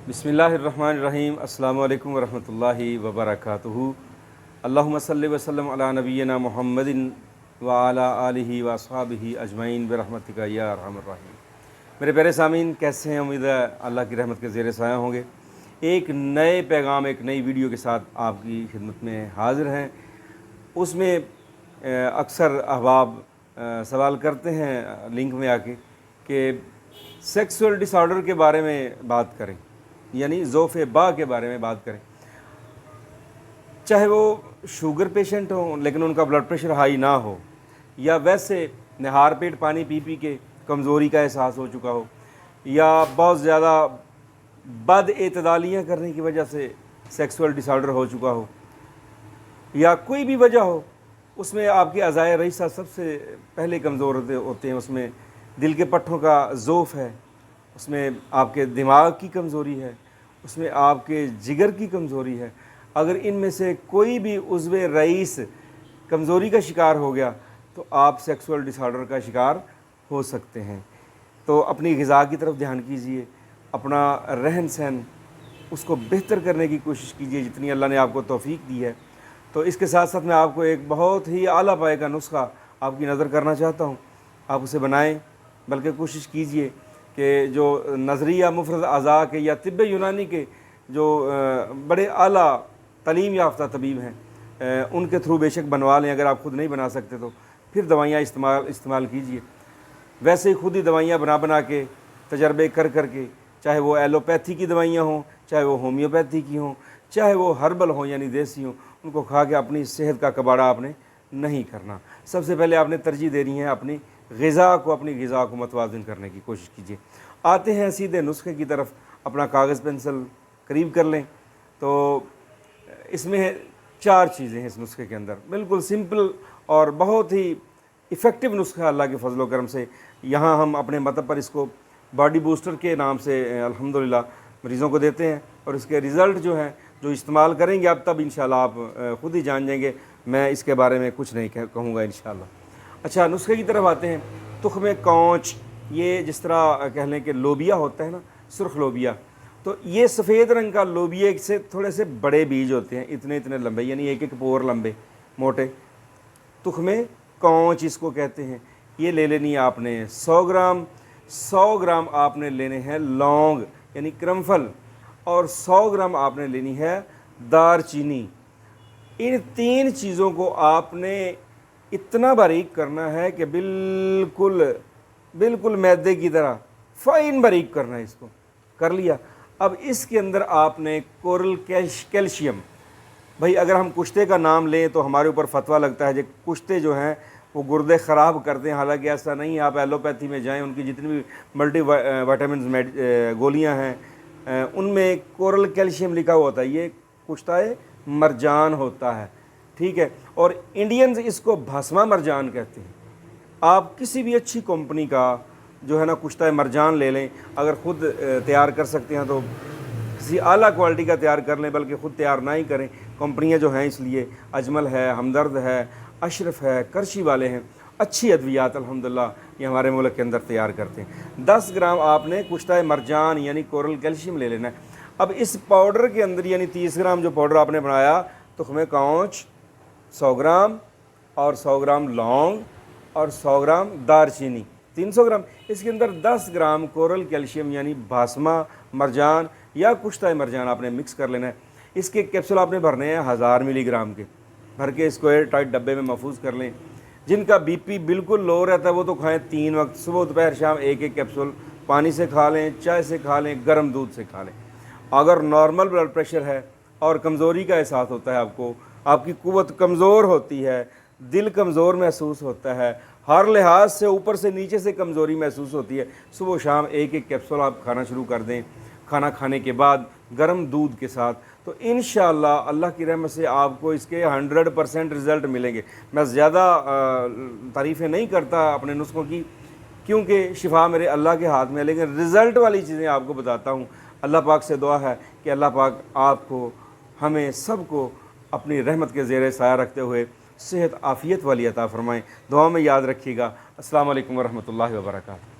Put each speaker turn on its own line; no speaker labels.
बिस्मिल्लाहिर्रहमानिर्रहीम। अस्सलामु अलैकुम वरहमतुल्लाहि वबरकातुहू। अल्लाहुम्मा सल्लि व सल्लिम अला नबिय्यिना मुहम्मदिन व अला आलिहि व अस्हाबिहि अजमईन बिरहमतिका या अरहमर रहीम। मेरे प्यारे सामीन, कैसे हैं? उम्मीद है अल्लाह की रहमत के ज़ेर साया होंगे। एक नए पैगाम, एक नई वीडियो के साथ आपकी खिदमत में हाज़िर हैं। उसमें अक्सर अहबाब सवाल करते हैं लिंक में आके कि सेक्सुअल डिसऑर्डर के बारे में बात करें, यानी ज़ौफ़े बा के बारे में बात करें। चाहे वो शुगर पेशेंट हो लेकिन उनका ब्लड प्रेशर हाई ना हो, या वैसे निहार पेट पानी पी पी के कमज़ोरी का एहसास हो चुका हो, या बहुत ज़्यादा बदएतदालियाँ करने की वजह से सेक्सुअल डिसऑर्डर हो चुका हो, या कोई भी वजह हो, उसमें आपके अज़ाए रईसा सबसे पहले कमज़ोर होते हैं। उसमें दिल के पट्ठों का ज़ौफ़ है, उसमें आपके दिमाग की कमज़ोरी है, उसमें आपके जिगर की कमज़ोरी है। अगर इनमें से कोई भी उज़्व रईस कमज़ोरी का शिकार हो गया तो आप सेक्सुअल डिसऑर्डर का शिकार हो सकते हैं। तो अपनी ग़िज़ा की तरफ ध्यान कीजिए, अपना रहन सहन उसको बेहतर करने की कोशिश कीजिए जितनी अल्लाह ने आपको तौफ़ीक दी है। तो इसके साथ साथ मैं आपको एक बहुत ही आला पाए का नुस्खा आपकी नज़र करना चाहता हूँ। आप उसे बनाएं, बल्कि कोशिश कीजिए कि जो नज़रिया मुफ़रद अज़ा के या तिब्ब यूनानी के जो बड़े आला तालीम याफ्ता तबीब हैं उनके थ्रू बेशक बनवा लें। अगर आप ख़ुद नहीं बना सकते तो फिर दवाइयाँ इस्तेमाल कीजिए। वैसे ही खुद ही दवाइयाँ बना के तजर्बे कर के, चाहे वो एलोपैथी की दवाइयाँ हों, चाहे वो होम्योपैथी की हों, चाहे वो हर्बल हों यानी देसी हों, उनको खा के अपनी सेहत का कबाड़ा आपने नहीं करना। सबसे पहले आपने तरजीह देनी है अपनी ग़िज़ा को मतवाज़िन करने की कोशिश कीजिए। आते हैं सीधे नुस्खे की तरफ। अपना कागज़ पेंसिल करीब कर लें। तो इसमें 4 चीज़ें हैं इस नुस्खे के अंदर, बिल्कुल सिंपल और बहुत ही इफ़ेक्टिव नुस्खा अल्लाह के फजल करम से। यहाँ हम अपने मतलब पर इसको बॉडी बूस्टर के नाम से अल्हम्दुलिल्लाह मरीज़ों को देते हैं, और इसके रिज़ल्ट जो हैं जो इस्तेमाल करेंगे आप तब इंशाल्लाह आप ख़ुद ही जान जाएंगे। मैं इसके बारे में कुछ नहीं कहूँगा इंशाल्लाह। अच्छा, नुस्खे की तरफ आते हैं। तुख़्म कौच, ये जिस तरह कह लें कि लोबिया होता है ना, सुर्ख लोबिया, तो ये सफ़ेद रंग का लोबिया से थोड़े से बड़े बीज होते हैं, इतने इतने लंबे, यानी एक एक पोर लंबे मोटे। तुख़्म कौच इसको कहते हैं। ये ले लेनी है आपने 100 ग्राम। 100 ग्राम आपने लेने हैं लौंग यानी क्रमफल, और 100 ग्राम आपने लेनी है दार चीनी। इन 3 चीज़ों को आपने इतना बारीक करना है कि बिल्कुल मैदे की तरह फ़ाइन बारीक करना है। इसको कर लिया। अब इसके अंदर आपने कोरल कैल्शियम, भाई अगर हम कुश्ते का नाम लें तो हमारे ऊपर फतवा लगता है कि कुश्ते जो हैं वो गुर्दे ख़राब करते हैं। हालांकि ऐसा नहीं है। आप एलोपैथी में जाएं, उनकी जितनी भी मल्टी विटामिन गोलियां हैं उनमें कोरल कैल्शियम लिखा हुआ होता है। ये कुश्ताए मरजान होता है, ठीक है। और इंडियंस इसको भस्मा मरजान कहते हैं। आप किसी भी अच्छी कंपनी का जो है ना कुश्ता मरजान ले लें। अगर ख़ुद तैयार कर सकते हैं तो किसी आला क्वालिटी का तैयार कर लें, बल्कि ख़ुद तैयार ना ही करें। कंपनियां जो हैं इसलिए अजमल है, हमदर्द है, अशरफ है, करशी वाले हैं, अच्छी अद्वियात अल्हम्दुलिल्लाह ये हमारे मुल्क के अंदर तैयार करते हैं। 10 ग्राम आपने कुश्ता मरजान यानी कोरल कैल्शियम ले लेना है। अब इस पाउडर के अंदर यानी 30 ग्राम जो पाउडर आपने बनाया, तुख़्म कौच 100 ग्राम, और 100 ग्राम लौंग, और 100 ग्राम दारचीनी 300 ग्राम। इसके अंदर 10 ग्राम कोरल कैल्शियम यानी भास्मा मरजान या कुश्ता मरजान आपने मिक्स कर लेना है। इसके कैप्सूल आपने भरने हैं 1000 मिलीग्राम के, भर के इसको एयर टाइट डब्बे में महफूज कर लें। जिनका बीपी बिल्कुल लो रहता है वो तो खाएं 3 वक्त, सुबह दोपहर शाम एक एक कैप्सूल। पानी से खा लें, चाय से खा लें, गर्म दूध से खा लें। अगर नॉर्मल ब्लड प्रेशर है और कमज़ोरी का एहसास होता है आपको, आपकी कुव्वत कमज़ोर होती है, दिल कमज़ोर महसूस होता है, हर लिहाज से ऊपर से नीचे से कमज़ोरी महसूस होती है, सुबह शाम एक एक कैप्सूल आप खाना शुरू कर दें, खाना खाने के बाद गर्म दूध के साथ। तो इंशाअल्लाह अल्लाह की रहमत से आपको इसके 100% रिज़ल्ट मिलेंगे। मैं ज़्यादा तारीफ़ें नहीं करता अपने नुस्खों की, क्योंकि शिफा मेरे अल्लाह के हाथ में है, लेकिन रिज़ल्ट वाली चीज़ें आपको बताता हूँ। अल्लाह पाक से दुआ है कि अल्लाह पाक आपको, हमें सब को अपनी रहमत के ज़ेरे साया रखते हुए सेहत आफ़ियत वाली अता फ़रमाएँ। दुआ में याद रखिएगा। अस्सलामु अलैकुम वरहमतुल्लाहि वबरकातुहू।